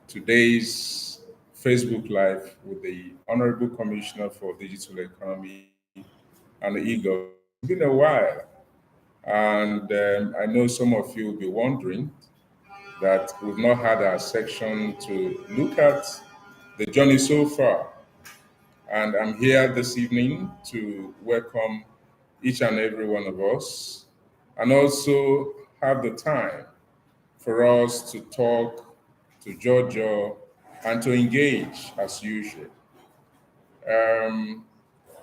today's Facebook Live with the Honorable Commissioner for Digital Economy and e-government. It's been a while, and I know some of you will be wondering that we've not had our section to look at the journey so far. And I'm here this evening to welcome each and every one of us and also have the time for us to talk, to judge, and to engage as usual. Um,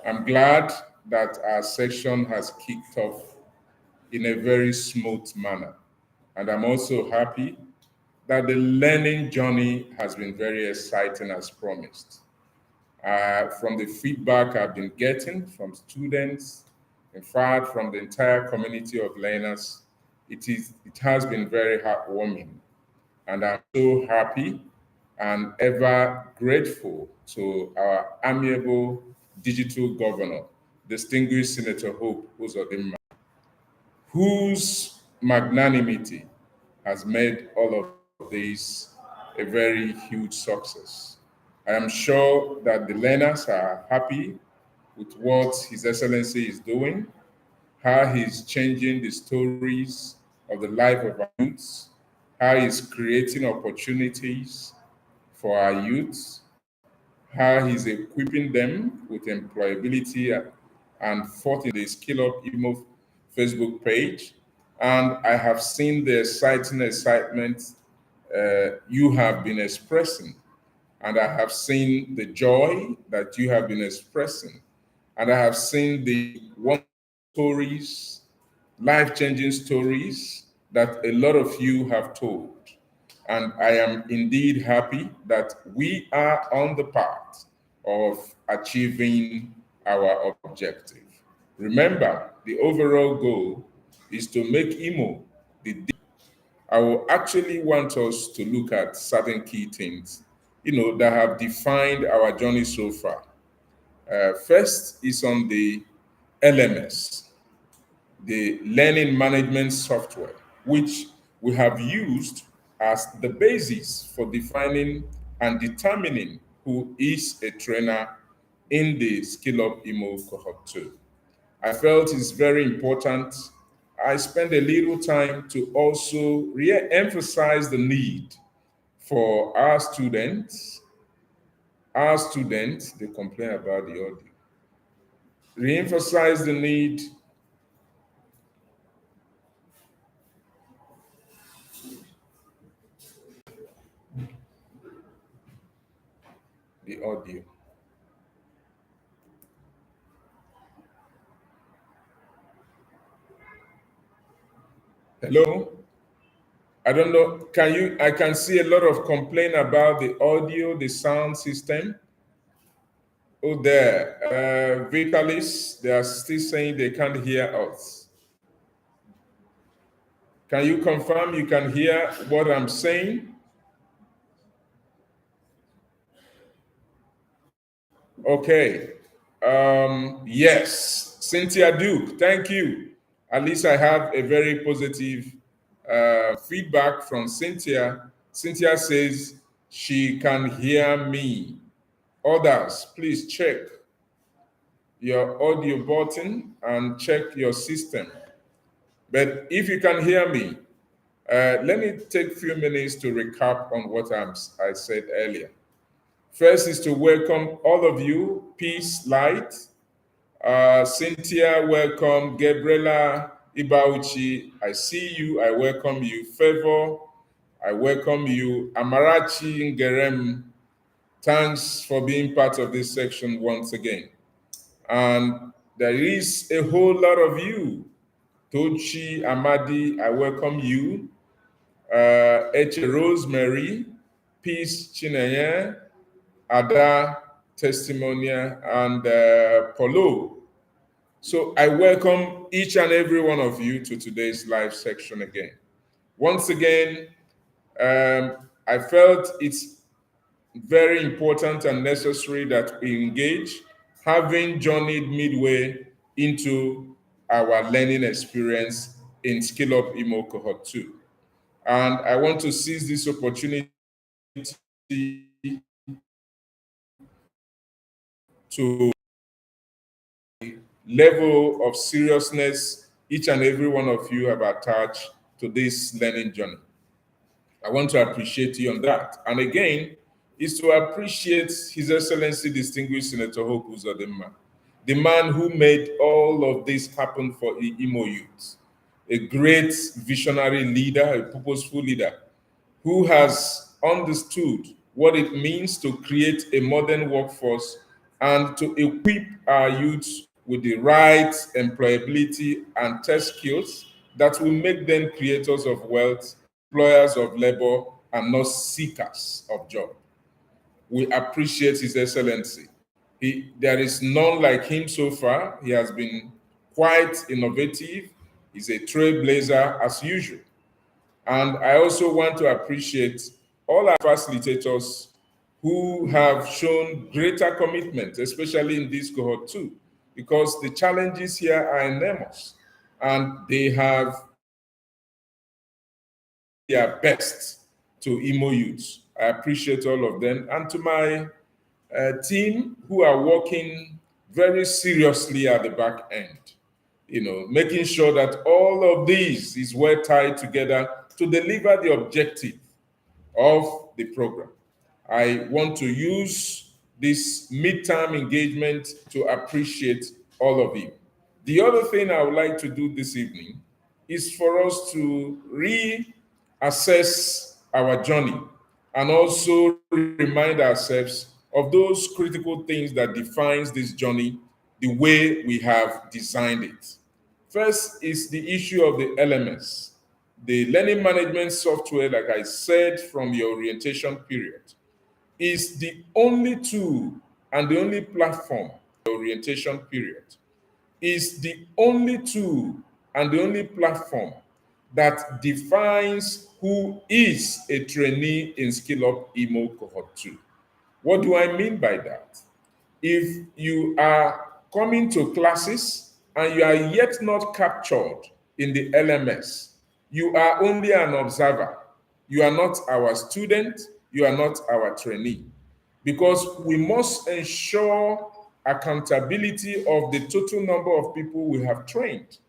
I'm glad that our section has kicked off in a very smooth manner. And I'm also happy that the learning journey has been very exciting as promised. From the feedback I've been getting from students, in fact, from the entire community of learners, it has been very heartwarming. And I'm so happy and ever grateful to our amiable digital governor, distinguished Senator Hope Uzodinma, whose magnanimity has made all of this a very huge success. I am sure that the learners are happy with what His Excellency is doing, how he's changing the stories of the life of our youths, how he's creating opportunities for our youths, how he's equipping them with employability and forth in the Skill Up Imo Facebook page. And I have seen the exciting excitement you have been expressing, and I have seen the joy that you have been expressing, and I have seen the wonderful stories, life changing stories that a lot of you have told. And I am indeed happy that we are on the path of achieving our objective. Remember, the overall goal is to make IMO the. I will actually want us to look at certain key things, that have defined our journey so far. First is on the LMS, the learning management software, which we have used as the basis for defining and determining who is a trainer in the Skill Up Imo cohort 2. I felt it's very important. I spent a little time to also re-emphasize the need for our students, they complain about the audio. Re-emphasize the need, the audio. Hello? I don't know. I can see a lot of complaint about the audio, the sound system. Oh, there. Vitalis, they are still saying they can't hear us. Can you confirm you can hear what I'm saying? Okay. Yes. Cynthia Duke, thank you. At least I have a very positive feedback from Cynthia. Cynthia says she can hear me. Others, please check your audio button and check your system. But if you can hear me, let me take a few minutes to recap on what I said earlier. First is to welcome all of you, Peace, Light. Cynthia, welcome. Gabriela Ibauchi, I see you. I welcome you. Favor, I welcome you. Amarachi Ngerem, thanks for being part of this section once again. And there is a whole lot of you. Tochi Amadi, I welcome you. Eche Rosemary, Peace Chineye, Ada Testimonia, and Paulo. So I welcome each and every one of you to today's live section again. Once again, I felt it's very important and necessary that we engage, having journeyed midway into our learning experience in Skill Up Imo Cohort 2. And I want to seize this opportunity to level of seriousness each and every one of you have attached to this learning journey. I want to appreciate you on that. And again, is to appreciate His Excellency Distinguished Senator Hope Uzodinma, the man who made all of this happen for the Imo youth, a great visionary leader, a purposeful leader, who has understood what it means to create a modern workforce and to equip our youth with the right employability and test skills that will make them creators of wealth, employers of labor, and not seekers of job. We appreciate His Excellency. There is none like him so far. He has been quite innovative. He's a trailblazer as usual. And I also want to appreciate all our facilitators who have shown greater commitment, especially in this cohort too, because the challenges here are enormous and they have their best to Imo youths. I appreciate all of them. And to my team who are working very seriously at the back end, making sure that all of these is well tied together to deliver the objective of the program. I want to use this midterm engagement to appreciate all of you. The other thing I would like to do this evening is for us to reassess our journey and also remind ourselves of those critical things that defines this journey the way we have designed it. First is the issue of the LMS, the learning management software, like I said from the orientation period, is the only tool and the only platform, the orientation period, is the only tool and the only platform that defines who is a trainee in Skill Up Imo Cohort 2. What do I mean by that? If you are coming to classes and you are yet not captured in the LMS, you are only an observer. You are not our student, you are not our trainee. Because we must ensure accountability of the total number of people we have trained.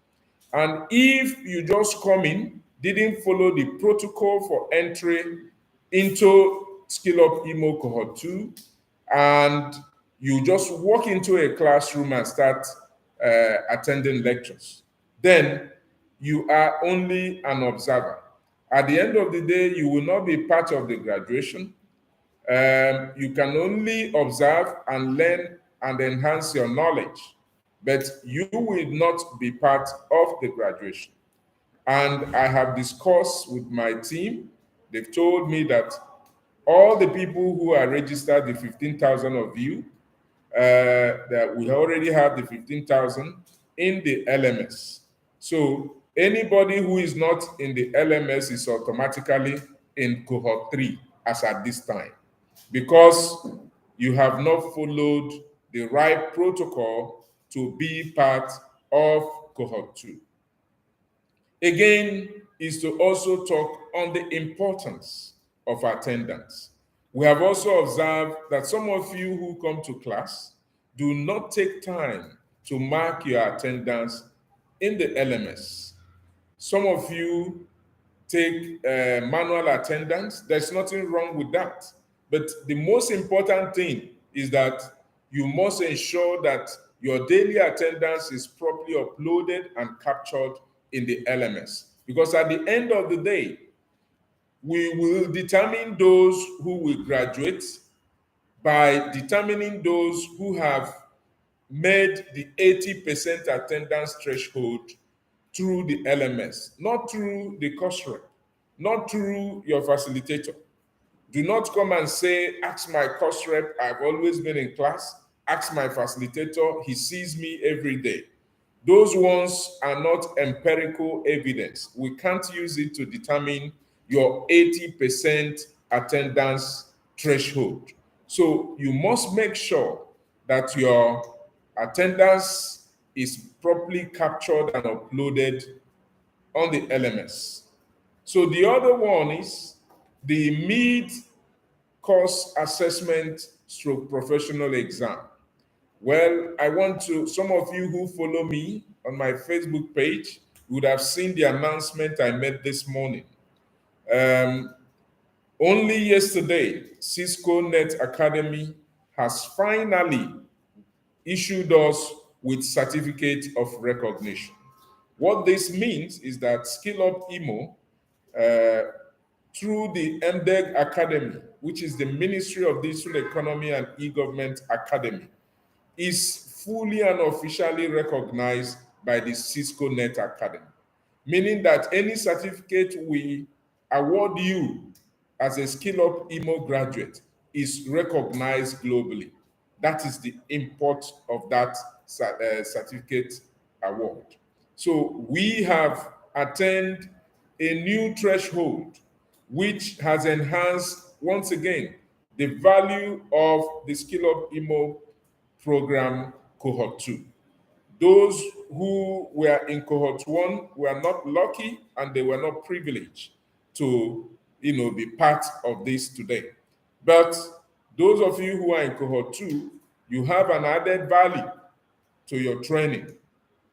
And if you just come in, didn't follow the protocol for entry into Skill Up Imo Cohort 2, and you just walk into a classroom and start attending lectures, then you are only an observer. At the end of the day, you will not be part of the graduation. You can only observe and learn and enhance your knowledge, but you will not be part of the graduation. And I have discussed with my team. They've told me that all the people who are registered, the 15,000 of you, that we already have the 15,000 in the LMS. So anybody who is not in the LMS is automatically in cohort 3 as at this time, because you have not followed the right protocol to be part of cohort 2. Again, is to also talk on the importance of attendance. We have also observed that some of you who come to class do not take time to mark your attendance in the LMS. Some of you take manual attendance. There's nothing wrong with that. But the most important thing is that you must ensure that your daily attendance is properly uploaded and captured in the LMS. Because at the end of the day, we will determine those who will graduate by determining those who have made the 80% attendance threshold through the LMS, not through the course rep, not through your facilitator. Do not come and say, ask my course rep, I've always been in class. Ask my facilitator, he sees me every day. Those ones are not empirical evidence. We can't use it to determine your 80% attendance threshold. So you must make sure that your attendance is properly captured and uploaded on the LMS. So the other one is the mid course assessment stroke professional exam. Well, I want to, some of you who follow me on my Facebook page would have seen the announcement I made this morning. Um, Only yesterday, Cisco Net Academy has finally issued us with certificate of recognition. What this means is that Skill Up Imo, uh, through the MDEG Academy, which is the Ministry of Digital Economy and E-Government Academy, is fully and officially recognized by the Cisco Net Academy, meaning that any certificate we award you as a Skill Up Imo graduate is recognized globally. That is the import of that certificate award. So we have attained a new threshold, which has enhanced once again the value of the Skill Up Imo program cohort 2. Those who were in cohort 1 were not lucky and they were not privileged to be part of this today. But those of you who are in cohort 2, you have an added value to your training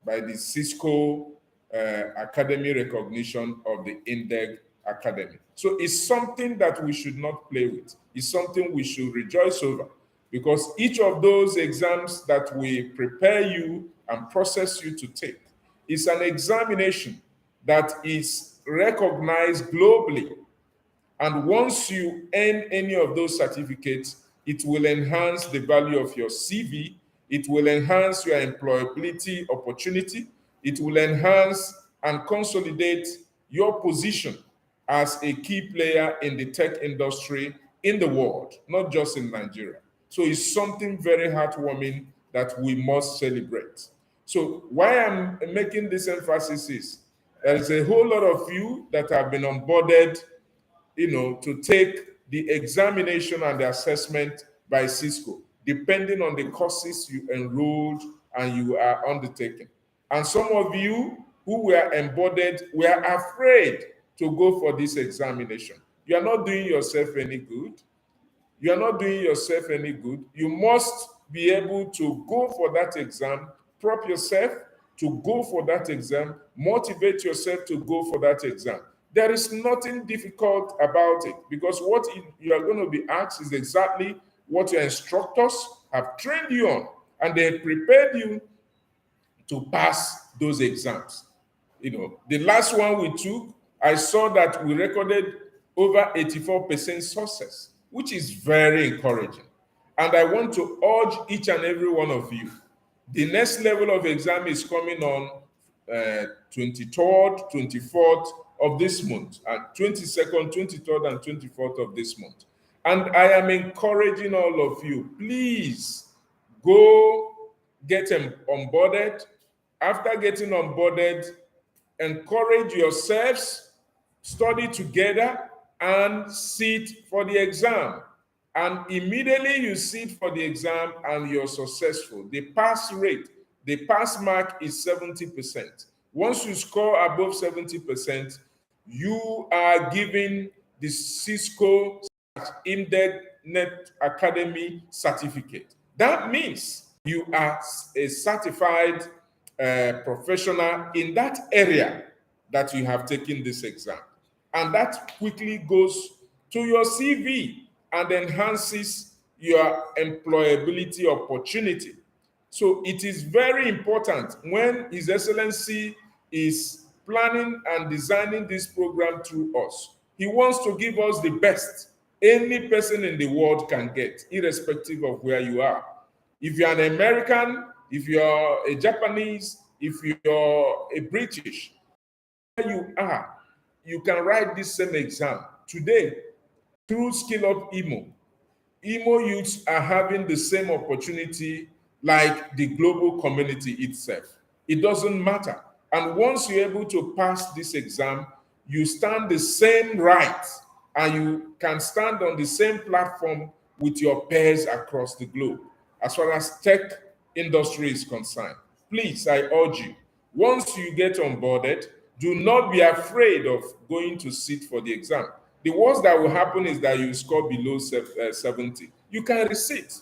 by the Cisco Academy recognition of the INDEG Academy. So it's something that we should not play with. It's something we should rejoice over, because each of those exams that we prepare you and process you to take is an examination that is recognized globally. And once you earn any of those certificates, it will enhance the value of your CV, it will enhance your employability opportunity, it will enhance and consolidate your position as a key player in the tech industry in the world, not just in Nigeria. So it's something very heartwarming that we must celebrate. So why I'm making this emphasis is there's a whole lot of you that have been onboarded, to take the examination and the assessment by Cisco, depending on the courses you enrolled and you are undertaking. And some of you who were onboarded were afraid to go for this examination. You are not doing yourself any good. You are not doing yourself any good. You must be able to go for that exam, prep yourself to go for that exam, motivate yourself to go for that exam. There is nothing difficult about it, because what you are going to be asked is exactly what your instructors have trained you on, and they prepared you to pass those exams. The last one we took, I saw that we recorded over 84% success, which is very encouraging. And I want to urge each and every one of you. The next level of exam is coming on 23rd, 24th of this month, and 22nd, 23rd, and 24th of this month. And I am encouraging all of you, please go get onboarded. After getting onboarded, encourage yourselves, study together, and sit for the exam. And immediately you sit for the exam and you're successful, the pass rate, the pass mark is 70%. Once you score above 70%, you are given the Cisco IMDEG Net Academy certificate. That means you are a certified professional in that area that you have taken this exam. And that quickly goes to your CV and enhances your employability opportunity. So it is very important when His Excellency is planning and designing this program through us. He wants to give us the best any person in the world can get, irrespective of where you are. If you're an American, if you're a Japanese, if you're a British, where you are, you can write this same exam. Today, through Skill Up Imo, Imo youths are having the same opportunity like the global community itself. It doesn't matter. And once you're able to pass this exam, you stand the same right and you can stand on the same platform with your peers across the globe as far as tech industry is concerned. Please, I urge you, once you get onboarded, do not be afraid of going to sit for the exam. The worst that will happen is that you score below 70. You can resit.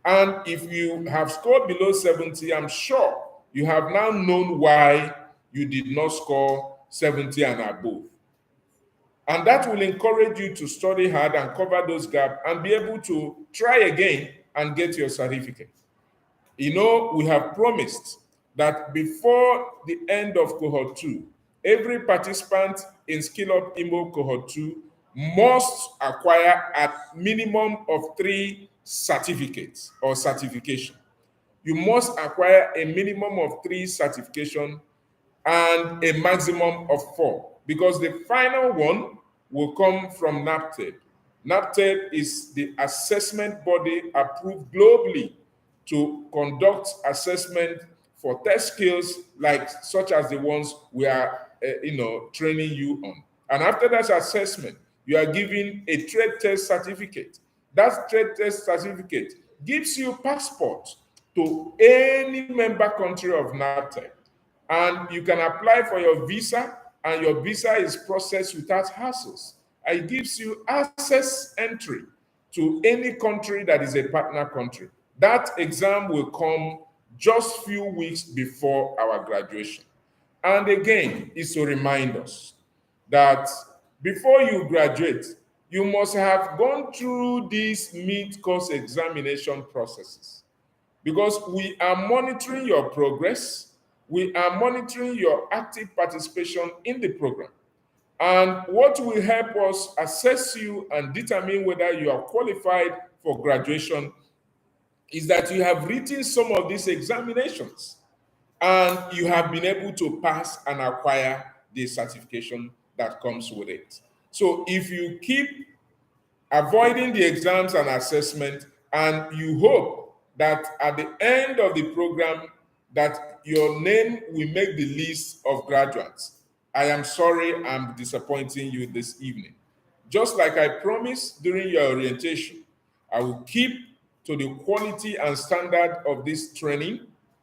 And if you have scored below 70, I'm sure you have now known why you did not score 70 and above. And that will encourage you to study hard and cover those gaps and be able to try again and get your certificate. You know, we have promised that before the end of cohort 2, every participant in Skill Up Imo cohort 2 must acquire at minimum of 3 certificates or certification. You must acquire a minimum of 3 certification and a maximum of 4, because the final one will come from NAPTEP. NAPTEP is the assessment body approved globally to conduct assessment for test skills like such as the ones we are training you on. And after that assessment, you are given a trade test certificate. That trade test certificate gives you passport to any member country of NAPTEP, and you can apply for your visa, and your visa is processed without hassles. It gives you access entry to any country that is a partner country. That exam will come just few weeks before our graduation. And again, it's to remind us that before you graduate, you must have gone through these mid-course examination processes, because we are monitoring your progress, we are monitoring your active participation in the program. And what will help us assess you and determine whether you are qualified for graduation is that you have written some of these examinations and you have been able to pass and acquire the certification that comes with it. So if you keep avoiding the exams and assessment, and you hope that at the end of the program that your name will make the list of graduates, I am sorry I'm disappointing you this evening. Just like I promised during your orientation, I will keep to the quality and standard of this training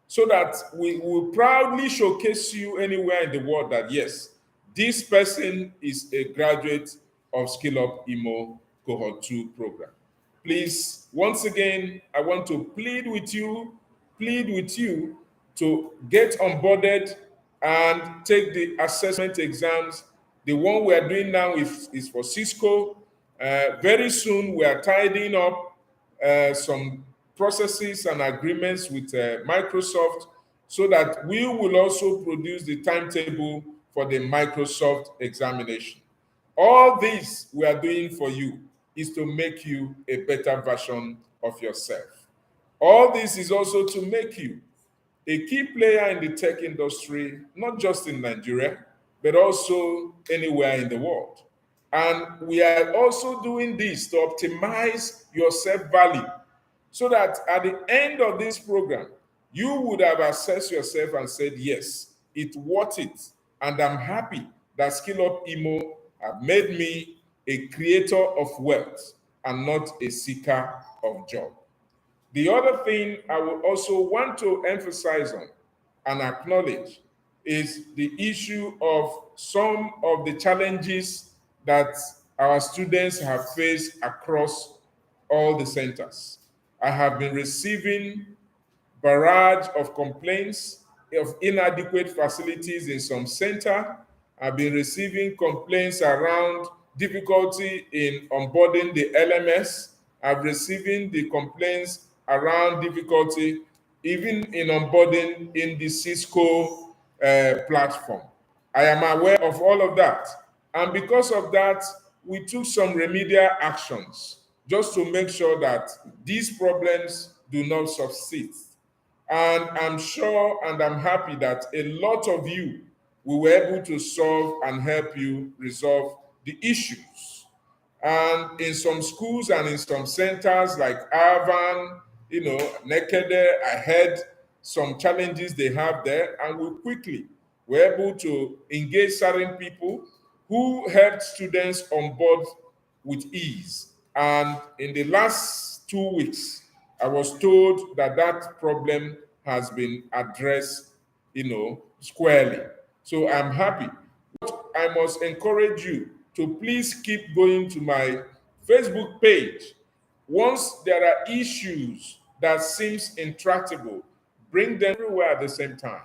so that we will proudly showcase you anywhere in the world that yes, this person is a graduate of Skill Up Imo Cohort 2 program. Please, once again, I want to plead with you to get onboarded and take the assessment exams. The one we are doing now is for Cisco. Very soon, we are tidying up some processes and agreements with Microsoft so that we will also produce the timetable for the Microsoft examination. All this we are doing for you is to make you a better version of yourself. All this is also to make you a key player in the tech industry, not just in Nigeria, but also anywhere in the world. And we are also doing this to optimize your self value so that at the end of this program, you would have assessed yourself and said, yes, it's worth it. And I'm happy that Skill Up Imo have made me a creator of wealth and not a seeker of job. The other thing I would also want to emphasize on and acknowledge is the issue of some of the challenges that our students have faced across all the centers. I have been receiving barrage of complaints of inadequate facilities in some center. I've been receiving complaints around difficulty in onboarding the LMS. I've receiving the complaints around difficulty even in onboarding in the Cisco platform. I am aware of all of that. And because of that, we took some remedial actions just to make sure that these problems do not subsist. And I'm sure and I'm happy that a lot of you we were able to solve and help you resolve the issues. And in some schools and in some centers like Arvan, Nekede, I heard some challenges they have there, and we quickly were able to engage certain people who helped students on board with ease. And in the last 2 weeks, I was told that that problem has been addressed, squarely. So I'm happy. What I must encourage you to please keep going to my Facebook page. Once there are issues that seems intractable, bring them everywhere at the same time.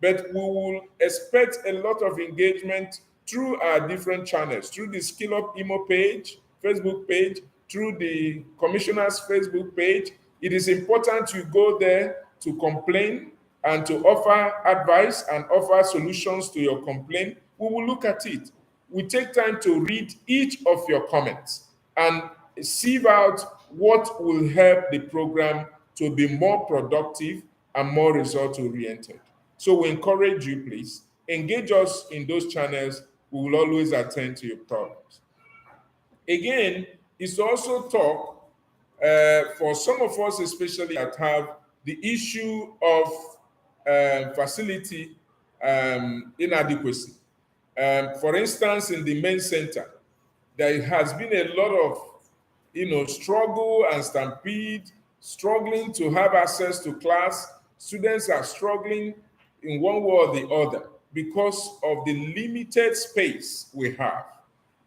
But we will expect a lot of engagement through our different channels, through the Skill Up Imo page, Facebook page, through the Commissioner's Facebook page. It is important you go there to complain and to offer advice and offer solutions to your complaint. We will look at it. We take time to read each of your comments and sieve out what will help the program to be more productive and more result oriented. So we encourage you, please, engage us in those channels. We will always attend to your problems. Again, it's also talk for some of us, especially that have the issue of facility inadequacy. For instance, in the main center, there has been a lot of struggle and stampede, struggling to have access to class. Students are struggling in one way or the other because of the limited space we have.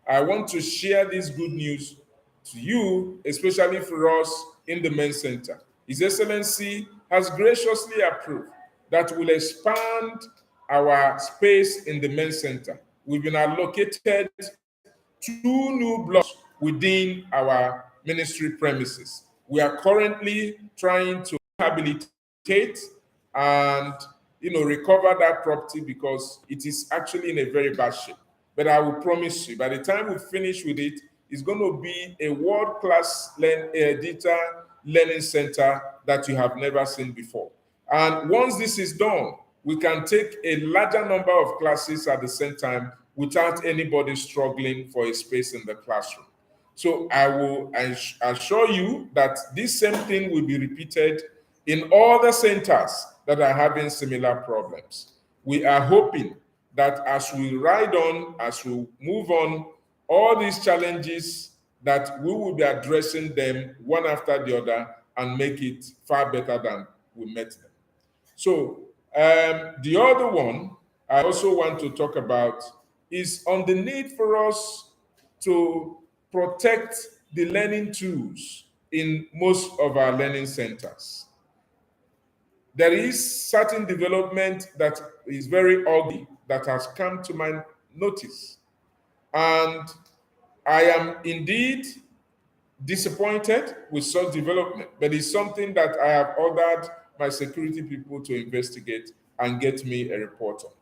I want to share this good news to you, especially for us in the main center. His Excellency has graciously approved that will expand our space in the main center. We've been allocated 2 new blocks within our ministry premises. We are currently trying to rehabilitate and recover that property because it is actually in a very bad shape. But I will promise you, by the time we finish with it, it's going to be a world-class digital learning center that you have never seen before. And once this is done, we can take a larger number of classes at the same time without anybody struggling for a space in the classroom. So I will assure you that this same thing will be repeated in all the centers that are having similar problems. We are hoping that as we ride on, as we move on, all these challenges, that we will be addressing them one after the other and make it far better than we met them. So the other one I also want to talk about is on the need for us to protect the learning tools in most of our learning centers. There is certain development that is very ugly that has come to my notice. And I am indeed disappointed with such development, but it's something that I have ordered my security people to investigate and get me a report on.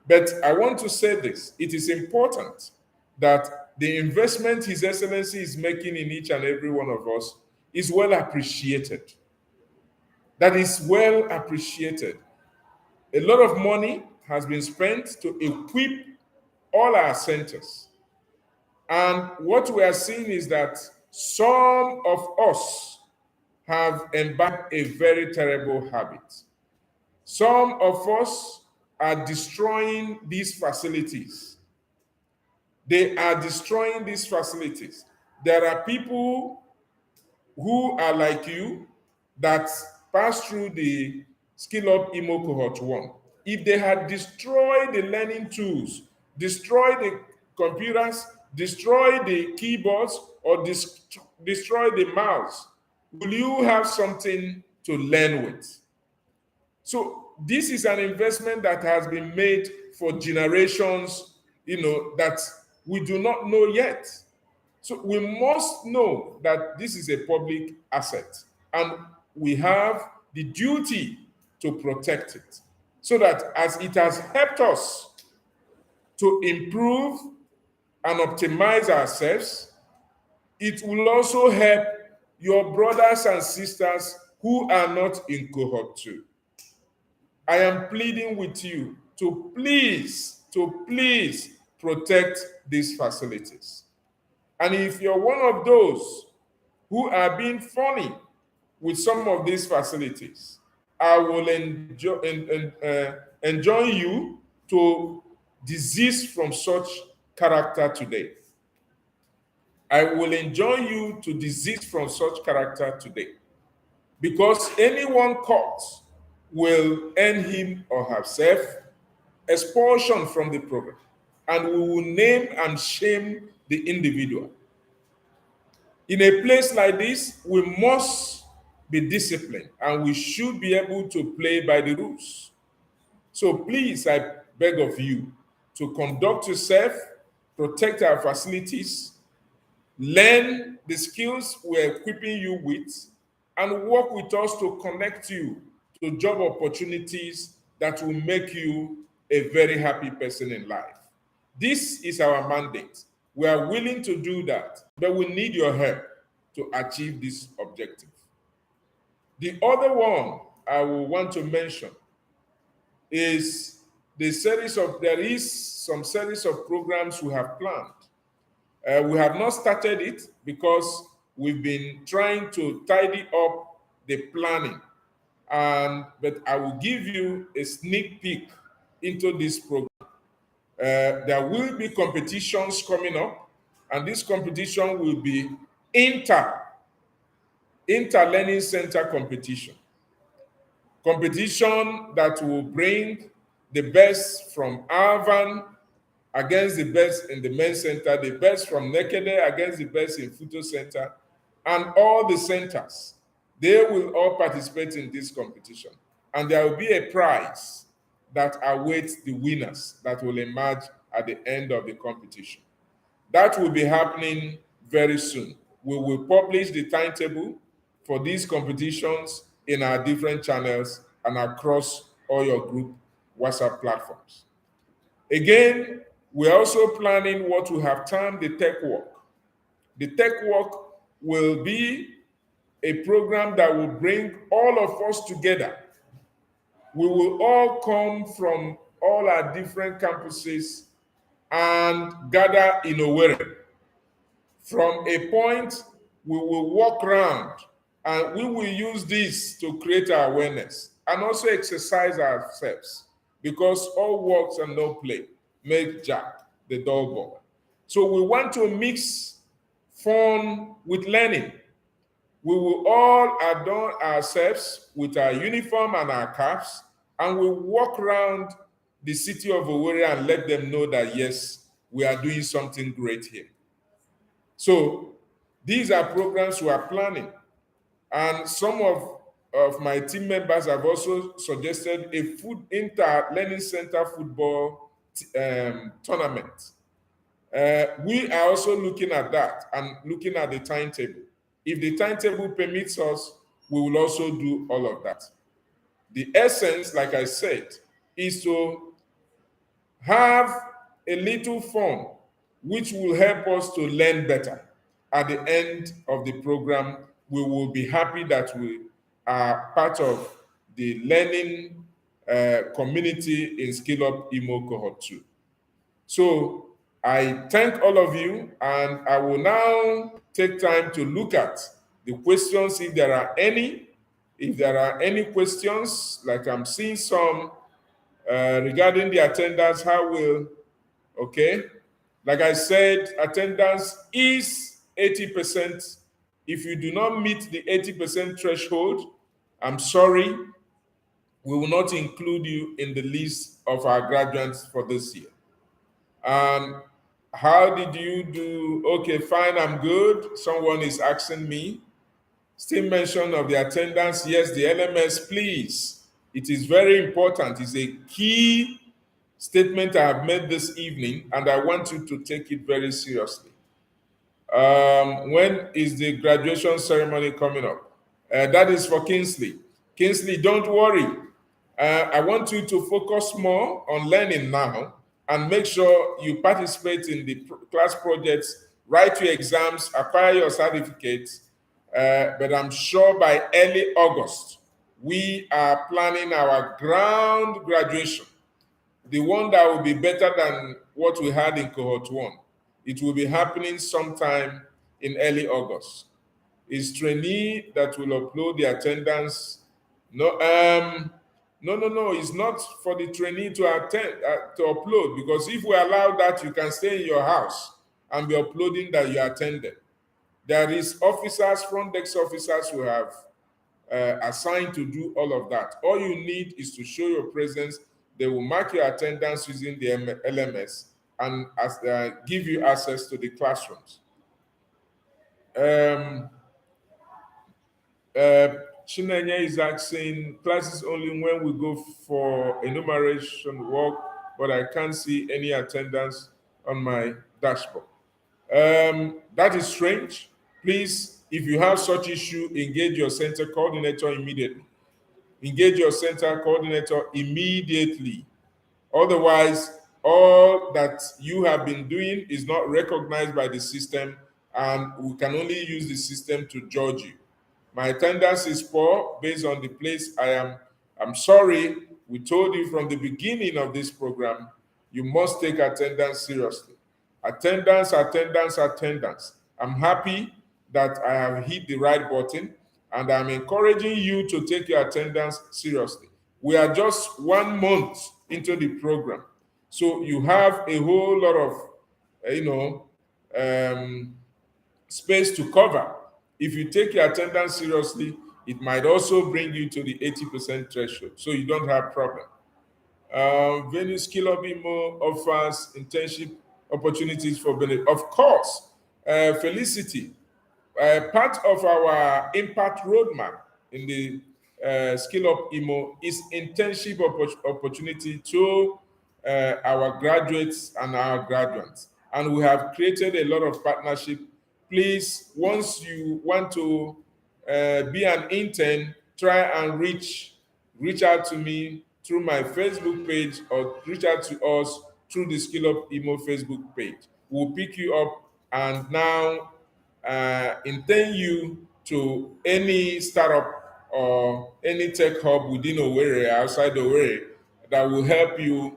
But I want to say this: it is important that the investment His Excellency is making in each and every one of us is well appreciated. That is well appreciated. A lot of money has been spent to equip all our centers. And what we are seeing is that some of us have imbibed a very terrible habit. Some of us are destroying these facilities. They are destroying these facilities. There are people who are like you that pass through the Skill Up Imo Cohort 1. If they had destroyed the learning tools, destroyed the computers, destroyed the keyboards, or destroyed the mouse, will you have something to learn with? So this is an investment that has been made for generations, that we do not know yet. So we must know that this is a public asset and we have the duty to protect it, so that as it has helped us to improve and optimize ourselves, it will also help your brothers and sisters who are not in cohort 2. I am pleading with you to please protect these facilities. And if you're one of those who are being funny with some of these facilities, I will enjoin you to desist from such character today. I will enjoin you to desist from such character today, because anyone caught will earn him or herself expulsion from the program. and we will name and shame the individual. In a place like this, we must be disciplined and we should be able to play by the rules. So please, I beg of you to conduct yourself, protect our facilities, learn the skills we're equipping you with, and work with us to connect you to job opportunities that will make you a very happy person in life. This is our mandate. We are willing to do that, but we need your help to achieve this objective. The other one I will want to mention is there is some series of programs we have planned. We have not started it because we've been trying to tidy up the planning. But I will give you a sneak peek into this program. There will be competitions coming up, and this competition will be inter learning center competition that will bring the best from Arvan against the best in the men's center, the best from Nekede against the best in Futo Center, and all the centers. They will all participate in this competition. And there will be a prize that awaits the winners that will emerge at the end of the competition. That will be happening very soon. We will publish the timetable for these competitions in our different channels and across all your group WhatsApp platforms. Again, we're also planning what we have termed the Tech Walk. The Tech Walk will be a program that will bring all of us together. We will all come from all our different campuses and gather in Owerri. From a point, we will walk around and we will use this to create our awareness and also exercise ourselves, because all works and no play make Jack the dull boy. So we want to mix fun with learning. We will all adorn ourselves with our uniform and our caps, and we walk around the city of Owerri and let them know that, yes, we are doing something great here. So these are programs we are planning. And some of my team members have also suggested a food inter-learning center football tournament. We are also looking at that and looking at the timetable. If the timetable permits us, we will also do all of that. The essence, like I said, is to have a little fun, which will help us to learn better. At the end of the program, we will be happy that we are part of the learning community in Skill Up Imo Cohort 2. So I thank all of you, and I will now take time to look at the questions if there are any. If there are any questions, like I'm seeing some regarding the attendance, okay? Like I said, attendance is 80%. If you do not meet the 80% threshold, I'm sorry, we will not include you in the list of our graduates for this year. How did you do? Okay, fine, I'm good. Someone is asking me. Still mention of the attendance. Yes, the LMS, please. It is very important. It's a key statement I have made this evening, and I want you to take it very seriously. When is the graduation ceremony coming up? That is for Kingsley. Kingsley, don't worry. I want you to focus more on learning now and make sure you participate in the class projects, write your exams, acquire your certificates. But I'm sure by early August, we are planning our ground graduation, the one that will be better than what we had in cohort 1. It will be happening sometime in early August. Is trainee that will upload the attendance? No, no. It's not for the trainee to to upload, because if we allow that, you can stay in your house and be uploading that you attended. There is officers, front desk officers who have assigned to do all of that. All you need is to show your presence. They will mark your attendance using the LMS, and give you access to the classrooms. Um, uh, Chinenye is asking classes only when we go for enumeration work, but I can't see any attendance on my dashboard. That is strange. Please, if you have such issue, engage your center coordinator immediately. Engage your center coordinator immediately. Otherwise, all that you have been doing is not recognized by the system, and we can only use the system to judge you. My attendance is poor based on the place I am. I'm sorry. We told you from the beginning of this program, you must take attendance seriously. Attendance, attendance, attendance. I'm happy that I have hit the right button, and I'm encouraging you to take your attendance seriously. We are just 1 month into the program, so you have a whole lot of, you know, um, space to cover. If you take your attendance seriously, it might also bring you to the 80% threshold, so you don't have problem. Venue Skill Up Imo offers internship opportunities for benefit. Of course, Felicity, part of our impact roadmap in the Skill Up Imo is internship opportunity to our graduates and our graduates. And we have created a lot of partnership. Please, once you want to be an intern, try and reach out to me through my Facebook page or reach out to us through the Skill Up Imo Facebook page. We'll pick you up and now intern you to any startup or any tech hub within Owerri, outside Owerri, that will help you,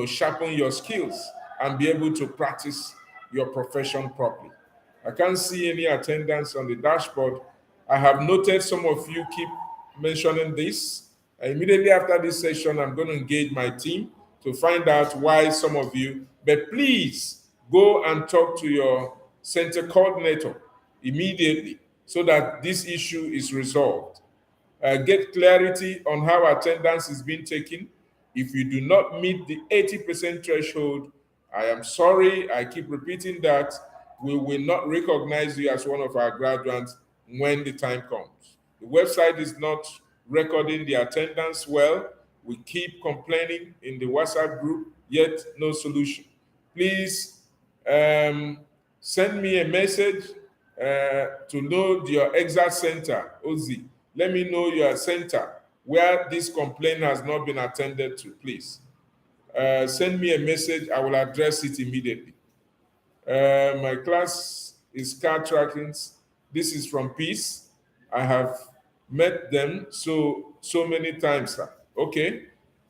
sharpen your skills and be able to practice your profession properly. I can't see any attendance on the dashboard. I have noted some of you keep mentioning this. Immediately after this session, I'm going to engage my team to find out why some of you, but please go and talk to your center coordinator immediately so that this issue is resolved. Get clarity on how attendance is being taken. If you do not meet the 80% threshold, I am sorry, I keep repeating that, we will not recognize you as one of our graduates when the time comes. The website is not recording the attendance well. We keep complaining in the WhatsApp group, yet no solution. Please send me a message to know your exact center, Ozi. Let me know your center where this complaint has not been attended to, please. Send me a message, I will address it immediately. My class is car tracking. This is from Peace. I have met them so many times, sir. Okay,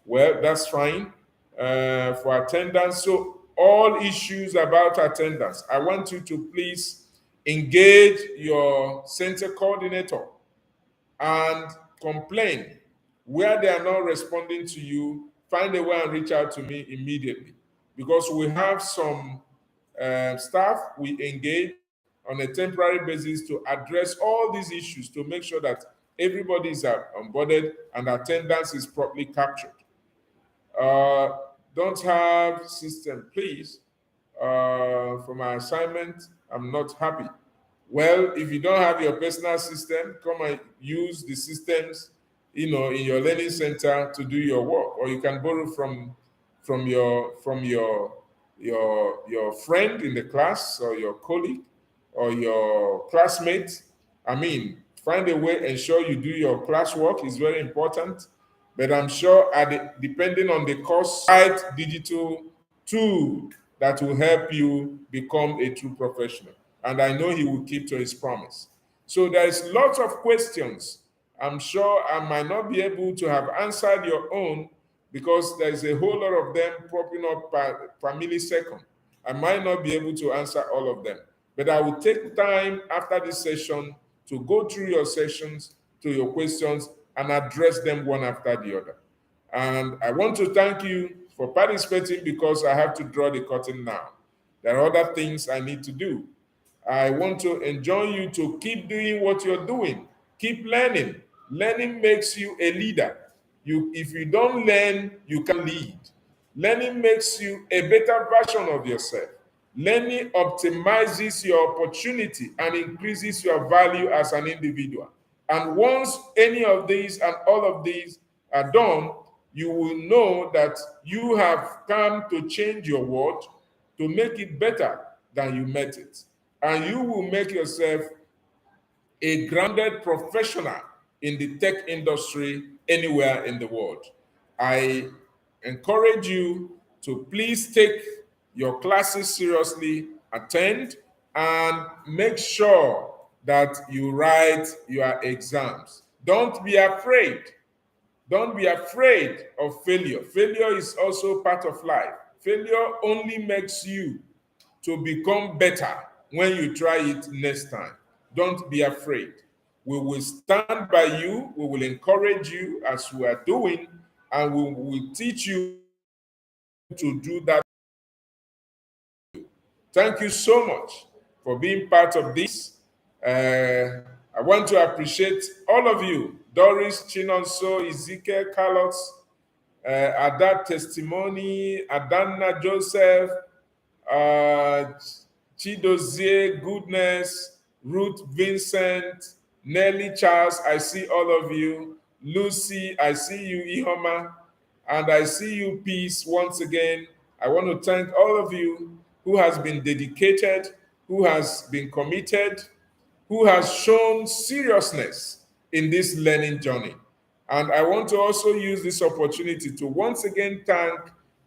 well, that's fine. For attendance, so all issues about attendance, I want you to please engage your center coordinator and complain. Where they are not responding to you, find a way and reach out to me immediately, because we have some staff we engage on a temporary basis to address all these issues to make sure that everybody is onboarded and attendance is properly captured. Uh, don't have system, please. For my assignment, I'm not happy. Well, if you don't have your personal system, come and use the systems, in your learning center to do your work, or you can borrow from your friend in the class or your colleague or your classmate. I mean, find a way, ensure you do your classwork is very important. But I'm sure depending on the course, right digital tool that will help you become a true professional. And I know he will keep to his promise. So there's lots of questions. I'm sure I might not be able to have answered your own because there's a whole lot of them popping up per millisecond. I might not be able to answer all of them, but I will take time after this session to go through your sessions, to your questions, and address them one after the other. And I want to thank you for participating because I have to draw the curtain now. There are other things I need to do. I want to enjoin you to keep doing what you're doing. Keep learning. Learning makes you a leader. If you don't learn, you can lead. Learning makes you a better version of yourself. Learning optimizes your opportunity and increases your value as an individual. And once any of these and all of these are done, you will know that you have come to change your world to make it better than you met it. And you will make yourself a grounded professional in the tech industry anywhere in the world. I encourage you to please take your classes seriously, attend, and make sure that you write your exams. Don't be afraid. Don't be afraid of failure. Failure is also part of life. Failure only makes you to become better when you try it next time. Don't be afraid. We will stand by you, we will encourage you as we are doing, and we will teach you to do that. Thank you so much for being part of this. I want to appreciate all of you: Doris, Chinonso, Ezekiel, Carlos, Ada Testimony, Adana Joseph, uh, Chidozie, Goodness, Ruth Vincent, Nelly Charles, I see all of you. Lucy, I see you. Ihoma, and I see you. Peace once again. I want to thank all of you who has been dedicated, who has been committed, who has shown seriousness in this learning journey. And I want to also use this opportunity to once again thank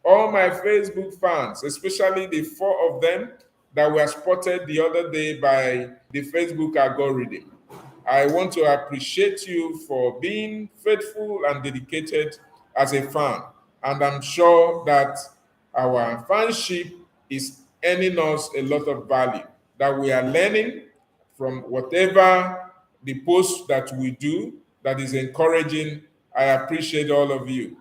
all my Facebook fans, especially the four of them that were spotted the other day by the Facebook algorithm. I want to appreciate you for being faithful and dedicated as a fan. And I'm sure that our fanship is earning us a lot of value, that we are learning from whatever the post that we do that is encouraging. I appreciate all of you.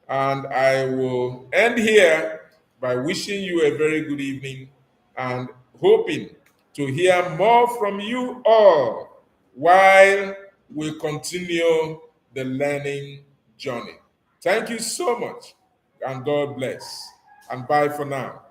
And I will end here by wishing you a very good evening and hoping to hear more from you all while we continue the learning journey. Thank you so much, and God bless. And bye for now.